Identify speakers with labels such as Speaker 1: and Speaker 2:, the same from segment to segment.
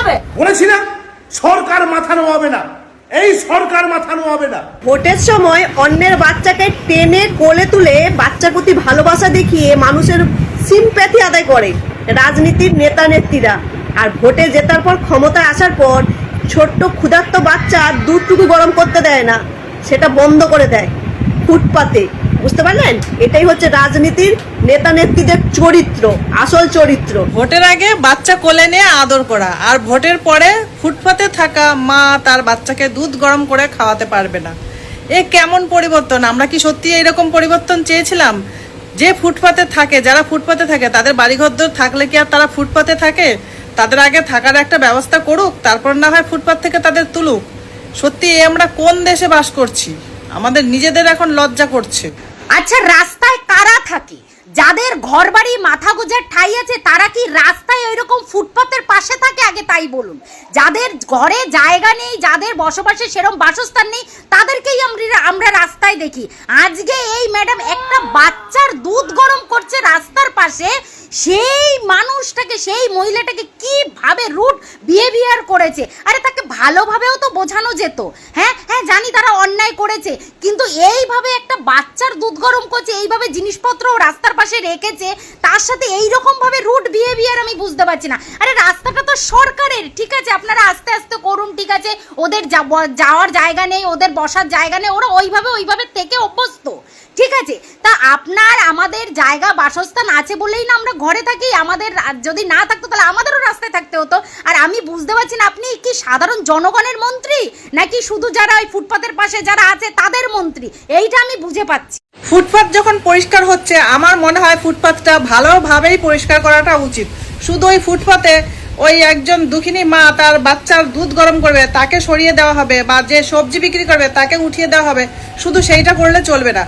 Speaker 1: হবে?
Speaker 2: বলেছি না, সরকার মাথা নোয়াবে না, এই সরকার মাথা নোয়াবে না।
Speaker 3: ভোটের সময় অন্যের বাচ্চাকে টেনে কোলে তুলে বাচ্চার প্রতি ভালোবাসা দেখিয়ে মানুষের সিম্প্যাথি আদায় করে রাজনীতির নেতা নেত্রীরা, আর ভোটে জেতার পর ক্ষমতায় আসার পর ছোট্ট ক্ষুধার্ত বাচ্চা দুধটুকু গরম করতে দেয় না, সেটা বন্ধ করে দেয় ফুটপাতে। বুঝতে পারলেন? এটাই হচ্ছে রাজনীতির নেতা নেত্রীদের চরিত্র, আসল চরিত্র।
Speaker 4: ভোটের আগে বাচ্চা কোলে নিয়ে আদর করা, আর ভোটের পরে ফুটপাতে থাকা মা তার বাচ্চাকে দুধ গরম করে খাওয়াতে পারবে না। এ কেমন পরিবর্তন! আমরা কি সত্যি এরকম পরিবর্তন চেয়েছিলাম? যে ফুটপাতে থাকে, যারা ফুটপাতে থাকে, তাদের বাড়িঘর থাকলে কি আর তারা ফুটপাতে থাকে? তাদের আগে থাকার একটা ব্যবস্থা করুক, তারপর না হয় ফুটপাত থেকে তাদের তুলুক। সত্যি আমরা কোন দেশে বাস করছি? আমাদের নিজেদের এখন লজ্জা করছে।
Speaker 1: আচ্ছা, রাস্তায় কারা থাকে? যাদের ঘর বাড়ি মাথা গোজার ঠাই আছে তারা কি রাস্তায় ওইরকম ফুটপাতের পাশে থাকে? আগে তাই বলুন। যাদের ঘরে জায়গা নেই, যাদের বসবাসের সেরকম বাসস্থান নেই, তাদেরকেই আমরা রাস্তায় দেখি। আজকে এই ম্যাডাম একটা বাচ্চার দুধ গরম করছে রাস্তার পাশে, সেই মানুষটাকে, সেই মহিলাটাকে কিভাবে রুড বিহেভিয়ার করেছে। আরে তাকে ভালোভাবেও তো বোঝানো যেত। হ্যাঁ হ্যাঁ, জানি তারা অন্যায় করেছে, কিন্তু এইভাবে একটা বাচ্চার দুধ গরম করছে, এইভাবে জিনিসপত্রও রাস্তার পাশে রেখেছে, তার সাথে এইরকম ভাবে রুড বিহেভিয়ার আমি বুঝতে পারছি না। আরে রাস্তাটা তো সরকারের, ঠিক আছে, আপনারা আস্তে আস্তে করুন, ঠিক আছে, ওদের যাওয়ার জায়গা নেই, ওদের বসার জায়গা নেই, ওরা ওইভাবে থেকে অভ্যস্ত, ঠিক আছে। তা আমাদের জায়গা বাসস্থান আছে বলেই না আমরা ঘরে থাকি। আমাদের যদি না থাকতো তাহলে আমাদেরও রাস্তায় থাকতে হতো। আর আমি বুঝতে পারছি না, আপনি কি সাধারণ জনগণের মন্ত্রী নাকি শুধু যারা ওই ফুটপাতের পাশে যারা আছে তাদের মন্ত্রী? এইটা আমি বুঝে পাচ্ছি।
Speaker 4: ফুটপাত যখন পরিষ্কার হচ্ছে, আমার মনে হয় ফুটপাতটা ভালোভাবেই পরিষ্কার করাটা উচিত। শুধু ওই ফুটপাতে ওই একজন দুঃখিনী মা তার বাচ্চার দুধ গরম করবে, তাকে সরিয়ে দেওয়া হবে, বা যে সবজি বিক্রি করবে তাকে উঠিয়ে দেওয়া হবে, শুধু সেইটা করলে চলবে না।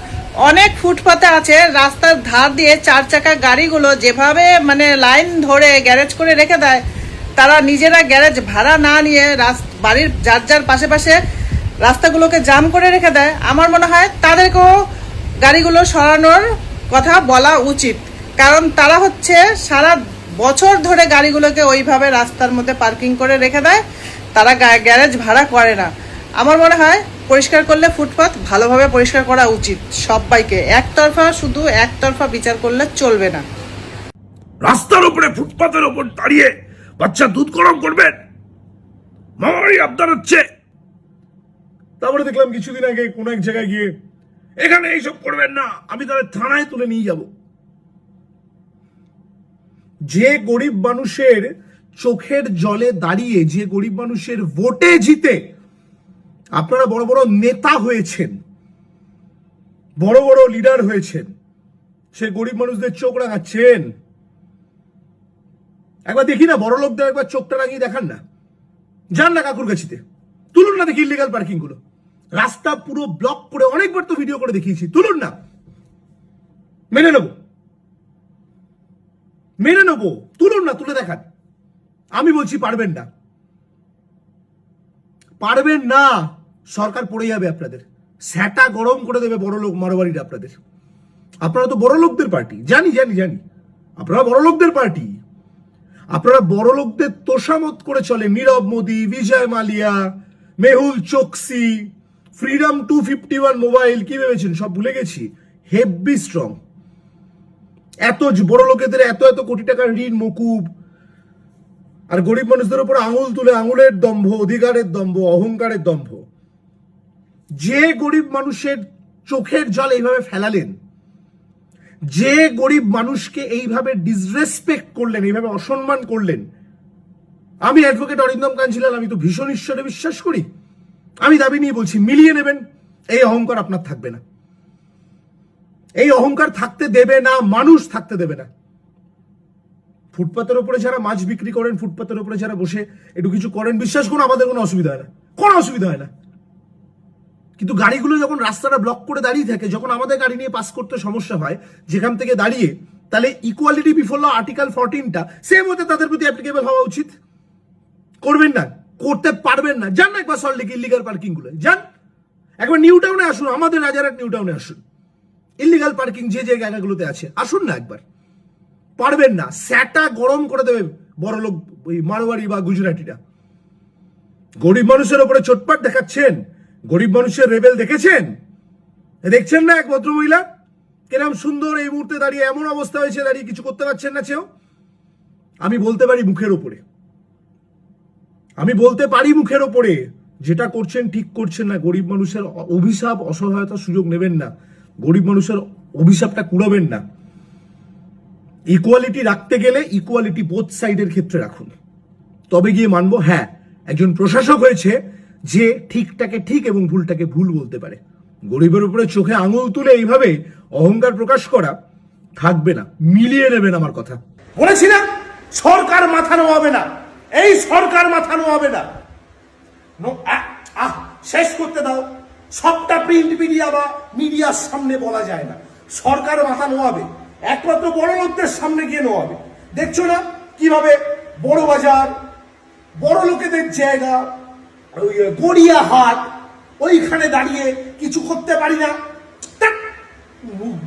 Speaker 4: অনেক ফুটপাতে আছে, রাস্তার ধার দিয়ে চার চাকা গাড়িগুলো যেভাবে মানে লাইন ধরে গ্যারেজ করে রেখে দেয়, তারা নিজেরা গ্যারেজ ভাড়া না নিয়ে বাড়ির যার যার পাশে পাশে রাস্তাগুলোকে জাম করে রেখে দেয়। আমার মনে হয় তাদেরকেও গাড়িগুলো সরানোর কথা বলা উচিত, কারণ তারা হচ্ছে সারা বছর ধরে গাড়িগুলোকে ওইভাবে রাস্তার মধ্যে পার্কিং করে রেখে দেয়, তারা গ্যারেজ ভাড়া করে না। আমার মনে হয় পরিষ্কার করলে ফুটপাত ভালোভাবে পরিষ্কার করা উচিত সবাইকে, শুধু একতরফা বিচার করলে চলবে না।
Speaker 2: রাস্তার উপরে, ফুটপাতের উপর দাঁড়িয়ে বাচ্চা দুধ গরম করবেন, মামারই আবদার হচ্ছে। তারপরে দেখলাম কিছুদিন আগে কোন এক জায়গায় গিয়ে, এখানে এইসব করবেন না, আমি তাহলে থানায় তুলে নিয়ে যাব। যে গরিব মানুষের চোখের জলে দাঁড়িয়ে, যে গরিব মানুষের ভোটে জিতে আপনারা বড় বড় নেতা হয়েছেন, বড় বড় লিডার হয়েছেন, সে গরিব মানুষদের চোখ রাঙাচ্ছেন। একবার দেখি না, বড় লোকদের একবার চোখটা রাঙিয়ে দেখান না। যান না কাকুরগাছিতে, তুলুন না দেখি ইলিগাল পার্কিং গুলো, রাস্তা পুরো ব্লক করে, অনেকবার তো ভিডিও করে দেখিয়েছি, তুলুন না, মেনে নেবো, তুলুন না, তুলে দেখান। আমি বলছি পারবেন না, সরকার পড়ে যাবে আপনাদের, স্যাটা গরম করে দেবে বড় লোক মারোয়ারিরা আপনাদের। আপনারা তো বড় লোকদের পার্টি, জানি আপনারা বড় লোকদের পার্টি, আপনারা বড় লোকদের তোষামত করে চলে। নীরব মোদী, বিজয় মালিয়া, মেহুল চোকসি, ফ্রিডম 251 মোবাইল, কি ভেবেছেন সব ভুলে গেছি। হেভি স্ট্রং, এত বড় লোকেদের এত কোটি টাকার ঋণ মকুব, আর গরিব মানুষদের উপর আঙুল তুলে, আঙুলের দম্ভ, অধিকারের দম্ভ, অহংকারের দম্ভ। যে গরিব মানুষের চোখের জল এইভাবে ফেলালেন, যে গরিব মানুষকে এইভাবে ডিসরেসপেক্ট করলেন, এইভাবে অসম্মান করলেন, আমি অ্যাডভোকেট অরিন্দম কাঞ্জিলাল, আমি তো ভীষণ ঈশ্বরে বিশ্বাস করি। আমি দাবি নিয়ে বলছি, মিলিয়ে নেবেন, এই অহংকার আপনার থাকবে না, এই অহংকার থাকতে দেবে না, মানুষ থাকতে দেবে না। ফুটপাতের উপরে যারা মাছ বিক্রি করেন, ফুটপাতের উপরে যারা বসে একটু কিছু করেন, বিশ্বাস করুন আমাদের কোনো অসুবিধা হয় না, কিন্তু গাড়িগুলো যখন রাস্তাটা ব্লক করে দাঁড়িয়ে থাকে, যখন আমাদের গাড়ি নিয়ে পাস করতে সমস্যা হয় যেখান থেকে দাঁড়িয়ে, তাহলে ইকুয়ালিটি বিফোর ল আর্টিকেল 14টা সেম হতে তাদের প্রতি অ্যাপ্লিকেবল হওয়া উচিত। করবেন না, করতে পারবেন না, যান না একবার সল্টলেক ইলিগাল পার্কিং গুলো, যান একবার নিউ টাউনে আসুন, আমাদের রাজারহাট নিউ টাউনে আসুন, ইলিগাল পার্কিং যে জায়গাগুলোতে আছে আসুন না একবার। পারবেন না, স্যাটা গরম করে দেবে বড় লোক ওই মারোয়ারি বা গুজরাটিরা। গরিব মানুষের ওপরে চোটপাট দেখাচ্ছেন, গরিব মানুষের রেবেল দেখেছেন? দেখছেন না এক ভদ্রমহিলা কিরম সুন্দর এই মুহূর্তে দাঁড়িয়ে, এমন অবস্থা হয়েছে দাঁড়িয়ে কিছু করতে পারছেন না চেয়েও। আমি বলতে পারি মুখের ওপরে, আমি বলতে পারি মুখের ওপরে, যেটা করছেন ঠিক করছেন না। গরিব মানুষের অভিশাপ, অসহায়তার সুযোগ নেবেন না, গরিব মানুষের অভিশাপটা কুড়াবেন না। ইকুয়ালিটি রাখতে গেলে ইকুয়ালিটি বোথ সাইডের ক্ষেত্রে রাখুন, তবে গিয়ে মানবো হ্যাঁ একজন প্রশাসক হয়েছে যে ঠিকটাকে ঠিক এবং ভুলটাকে ভুল বলতে পারে। গরিবের উপরে চোখে আঙুল তুলে এইভাবে অহংকার প্রকাশ করা থাকবে না, মিলিয়ে নেবেন আমার কথা। বলেছি না সরকার মাথা নোয়াবে না, এই সরকার মাথা নোয়াবে না। শেষ করতে দাও, সবটা প্রিন্ট মিডিয়া বা মিডিয়ার সামনে বলা যায় না। সরকার মাথা নোয়াবে একমাত্র বড় লোকদের সামনে গিয়ে নোয়াবে। দেখছো না কিভাবে বড় বাজার, বড় লোকেদের জায়গা, ওই গড়িয়াহাট, ওইখানে দাঁড়িয়ে কিছু করতে পারি না,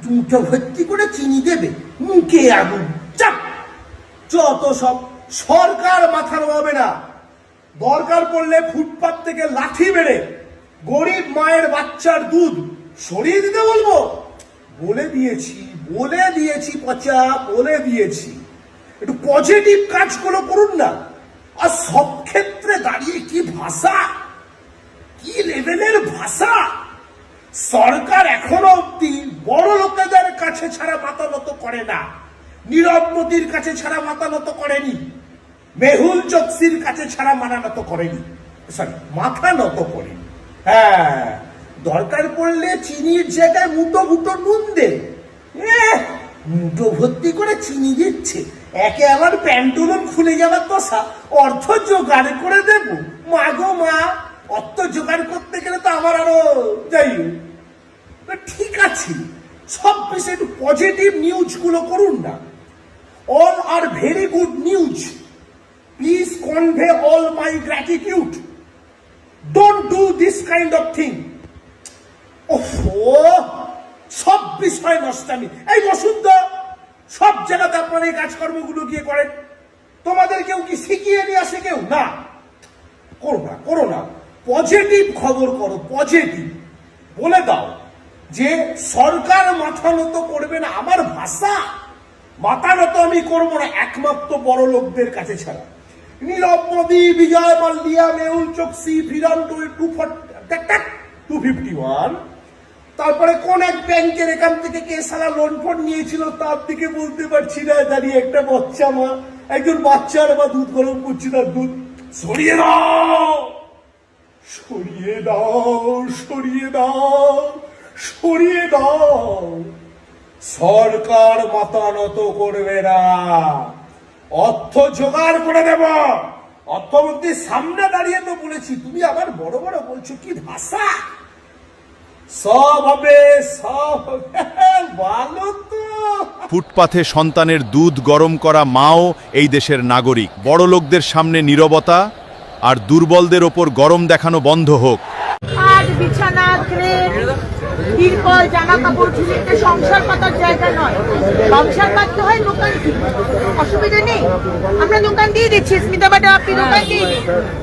Speaker 2: মুখটা ভর্তি করে চিনি দেবে, মুখে আগুন, চাপ, যত সব। সরকার মাথা নোয়াবে না, দরকার পড়লে ফুটপাত থেকে লাঠি মেরে গরিব মায়ের বাচ্চার দুধ সরিয়ে দিতে বলবো। বলে দিয়েছি পচা, বলে দিয়েছি। একটু পজিটিভ কাজগুলো করুন না। আর সব ক্ষেত্রে দাঁড়িয়ে কি ভাষা, কি লেভেলের ভাষা। সরকার এখনো অব্দি বড় লোকেদের কাছে ছাড়া মাথা নত করে না, নীরব মোদীর কাছে ছাড়া মাথা নত করেনি, মেহুল চোকসির কাছে ছাড়া মাথা নত করেনি। হ্যাঁ, দরকার পড়লে চিনির জায়গায় মুটো নুন দে, মুটো ভর্তি করে চিনি দিচ্ছে। একে আমার প্যান্টুলন খুলে যাওয়ার দশা, অর্থ জোগাড় করে দেব। মা গো মা, অর্থ জোগাড় করতে গেলে তো আমার আরো যাই হোক। ঠিক আছে, সব বিষয়ে একটু পজিটিভ নিউজ গুলো করুন না। All are very good news, please convey all my gratitude, don't do this kind of thing. সব বিষয় নষ্টামি। এই বসুন্ধরা, সব জায়গাতে আপনারা এই কাজকর্মগুলো গিয়ে করেন, তোমাদের কেউ কি শিখিয়ে নিয়ে আসে? কেউ না। করো না, পজিটিভ খবর করো, পজিটিভ বলে দাও যে সরকার মাথা নত করবে না। আমার ভাষা, মাথা নত আমি করবো না একমাত্র বড় লোকদের কাছে ছাড়া। নীরব মোদী, বিজয় মাল্লিয়া, মেহুল চোকসি, ফিরান 251, তারপরে কোন এক ব্যাংকের এখান থেকে কে সালা লোন ফোন নিয়েছিল তার দিকে বলতে পারছি না, দাঁড়িয়ে একটা বাচ্চা মা, একজন বাচ্চার মা দুধ গরম করছে, তার দুধ সরিয়ে দাও, সরিয়ে দাও, সরিয়ে দাও, সরিয়ে দাও। সরকার মাথা নত করবে না, অর্থ জোগাড় করে দেব। অর্থমন্ত্রীর সামনে দাঁড়িয়ে তো বলেছি, তুমি আবার বড় বড় বলছো, কি ভাষা। সব হবে, সব ভালো তো।
Speaker 5: ফুটপাথে সন্তানের দুধ গরম করা মাও এই দেশের নাগরিক। বড় লোকদের সামনে নীরবতা আর দুর্বলদের ওপর গরম দেখানো বন্ধ হোক।
Speaker 6: আজ বিছানা, ট্রেন, তিরপল, জামা কাপড় ঝুলিতে সংসার পাতার জায়গা নয়। সংসার পাততে হয় দোকান থেকে, অসুবিধা নেই, আমরা দোকান দিয়ে দিচ্ছি। স্মিতা ম্যাডাম, আপনি দোকান দিয়ে দিন,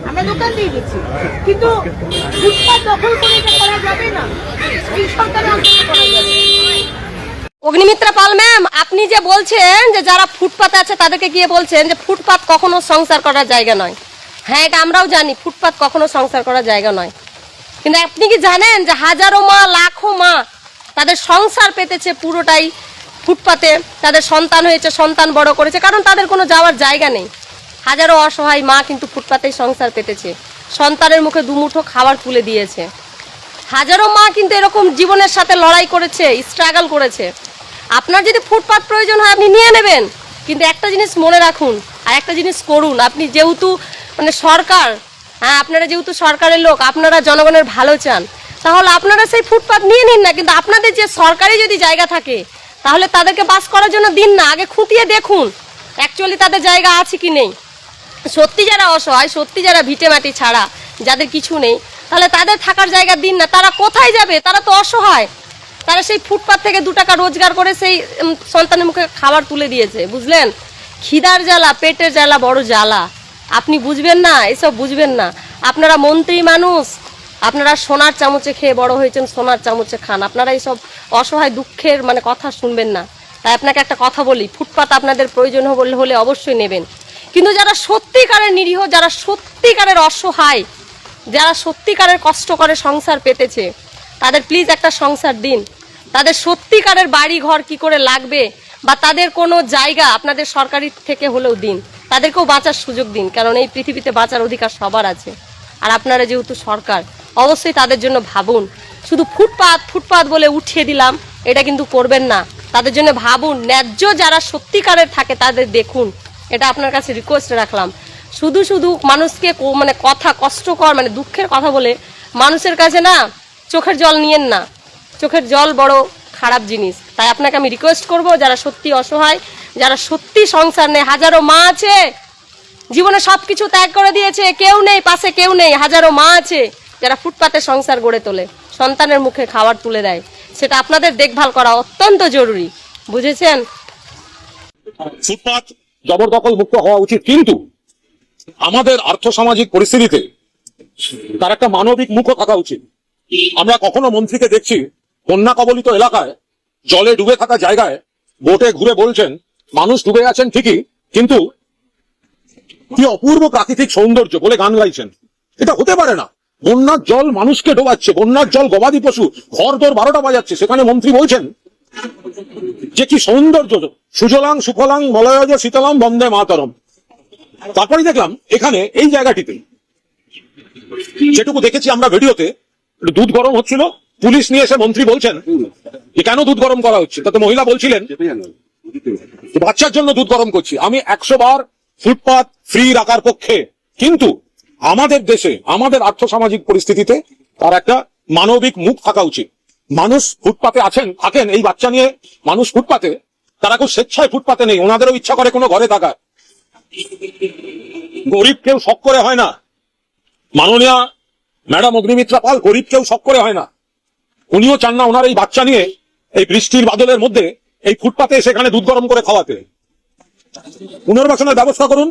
Speaker 6: আমরা দোকান দিয়ে দিচ্ছি। কিন্তু ফুটপাত দখল করে এটা করা যাবে না, এই সরকারের আন্দোলন করা যাবে।
Speaker 7: অগ্নিমিত্রা পাল ম্যাম, আপনি যে বলছেন যে যারা ফুটপাতে আছে তাদেরকে গিয়ে বলছেন যে ফুটপাত কখনো সংসার করার জায়গা নয়। হ্যাঁ, এটা আমরাও জানি, ফুটপাত কখনো সংসার করার জায়গা নয়। কিন্তু আপনি কি জানেন যে হাজারো মা, লাখো মা তাদের সংসার পেতেছে পুরোটাই ফুটপাতে, তাদের সন্তান হয়েছে, সন্তান বড় করেছে, কারণ তাদের কোনো যাওয়ার জায়গা নেই। হাজারো অসহায় মা কিন্তু ফুটপাতেই সংসার পেতেছে, সন্তানের মুখে দুমুঠো খাবার তুলে দিয়েছে। হাজারো মা কিন্তু এরকম জীবনের সাথে লড়াই করেছে, স্ট্রাগল করেছে। আপনার যদি ফুটপাত প্রয়োজন হয় আপনি নিয়ে নেবেন, কিন্তু একটা জিনিস মনে রাখুন আর একটা জিনিস করুন। আপনি যেহেতু সরকার, হ্যাঁ আপনারা যেহেতু সরকারের লোক, আপনারা জনগণের ভালো চান, তাহলে আপনারা সেই ফুটপাত নিয়ে নিন না। কিন্তু আপনাদের যে সরকারি যদি জায়গা থাকে তাহলে তাদেরকে বাস করার জন্য দিন না, আগে খুঁটিয়ে দেখুন অ্যাকচুয়ালি তাদের জায়গা আছে কি নেই। সত্যি যারা অসহায়, সত্যি যারা ভিটে মাটি ছাড়া, যাদের কিছু নেই, তাহলে তাদের থাকার জায়গা দিন না। তারা কোথায় যাবে? তারা তো অসহায়। তারা সেই ফুটপাত থেকে 2 টাকা রোজগার করে সেই সন্তানের মুখে খাবার তুলে দিয়েছে, বুঝলেন? খিদার জ্বালা, পেটের জ্বালা বড় জ্বালা, আপনি বুঝবেন না, এসব বুঝবেন না। আপনারা মন্ত্রী মানুষ, আপনারা সোনার চামচে খেয়ে বড় হয়েছেন, সোনার চামচে খান। আপনারা এইসব অসহায় দুঃখের মানে কথা শুনবেন না। তাই আপনাকে একটা কথা বলি, ফুটপাত আপনাদের প্রয়োজন হলে অবশ্যই নেবেন, কিন্তু যারা সত্যিকারের নিরীহ, যারা সত্যিকারের অসহায়, যারা সত্যিকারের কষ্ট করে সংসার পেতেছে, তাদের প্লিজ একটা সংসার দিন। তাদের সত্যিকারের বাড়ি ঘর কি করে লাগবে বা তাদের কোনো জায়গা আপনাদের সরকারি থেকে হলেও দিন, তাদেরকেও বাঁচার সুযোগ দিন, কারণ এই পৃথিবীতে বাঁচার অধিকার সবার আছে। আর আপনারা যেহেতু সরকার, অবশ্যই তাদের জন্য ভাবুন। শুধু ফুটপাত বলে উঠিয়ে দিলাম এটা কিন্তু করবেন না, তাদের জন্য ভাবুন। ন্যায্য যারা সত্যিকারের থাকে তাদের দেখুন, এটা আপনার কাছে রিকোয়েস্ট রাখলাম। শুধু মানুষকে মানে কথা কষ্টকর মানে দুঃখের কথা বলে মানুষের কাছে না চোখের জল নিয়েন না, চোখের জল বড় খারাপ জিনিস। তাই আপনাকে আমি রিকোয়েস্ট করব, যারা সত্যি অসহায়, যারা সত্যি সংসার নেই, হাজারো মা আছে জীবনে সবকিছু ত্যাগ করে দিয়েছে, কেউ নেই পাশে, কেউ নেই, হাজারো মা আছে যারা ফুটপাতে সংসার গড়ে তোলে, সন্তানের মুখে খাবার তুলে দেয়, সেটা আপনাদের দেখভাল করা অত্যন্ত জরুরি, বুঝেছেন?
Speaker 8: ফুটপাত জবরদখল মুক্ত হওয়া উচিত, কিন্তু আমাদের আর্থসামাজিক পরিস্থিতিতে তার একটা মানবিক মুখও থাকা উচিত। আমরা কখনো মন্ত্রীকে দেখছি বন্যা কবলিত এলাকায় জলে ডুবে থাকা জায়গায় বোটে ঘুরে বলছেন মানুষ ডুবে আছেন ঠিকই, কিন্তু কি অপূর্ব প্রাকৃতিক সৌন্দর্য বলে গান গাইছেন। এটা হতে পারে না। বন্যার জল মানুষকে ডোবাচ্ছে, বন্যার জল গবাদি পশু ঘর দোর 12টা বাজাচ্ছে, সেখানে মন্ত্রী বলছেন যে কি সৌন্দর্য, সুজলাং সুফলাং মলয়জ শীতলাম বন্দে মাতরম। তারপরে দেখলাম এখানে এই জায়গাটিতে যেটুকু দেখেছি আমরা ভিডিওতে, দুধ গরম হচ্ছিল, পুলিশ নিয়ে এসে মন্ত্রী বলছেন যে কেন দুধ গরম করা হচ্ছে, তাতে মহিলা বলছিলেন বাচ্চার জন্য দুধ গরম করছি। আমি 100 বার ফুটপাত ফ্রি রাখার পক্ষে, কিন্তু আমাদের দেশে আমাদের আর্থসামাজিক পরিস্থিতিতে তার একটা মানবিক মুখ থাকা উচিত। মানুষ ফুটপাতে থাকেন এই বাচ্চা নিয়ে, মানুষ ফুটপাতে, তারা কেউ স্বেচ্ছায় ফুটপাতে নেই, ওনাদেরও ইচ্ছা করে কোনো ঘরে থাকার। গরিব কেউ শখ করে হয় না, মাননীয়া ম্যাডাম অগ্নিমিত্রা পাল গরিব কেউ শখ করে হয় না। উনিও চান না ওনার এই বাচ্চা নিয়ে এই বৃষ্টির বাদলের মধ্যে এই ফুটপাতে সেখানে দুধ গরম করে খাওয়াতে। পুনর্বাসনের ব্যবস্থা করুন,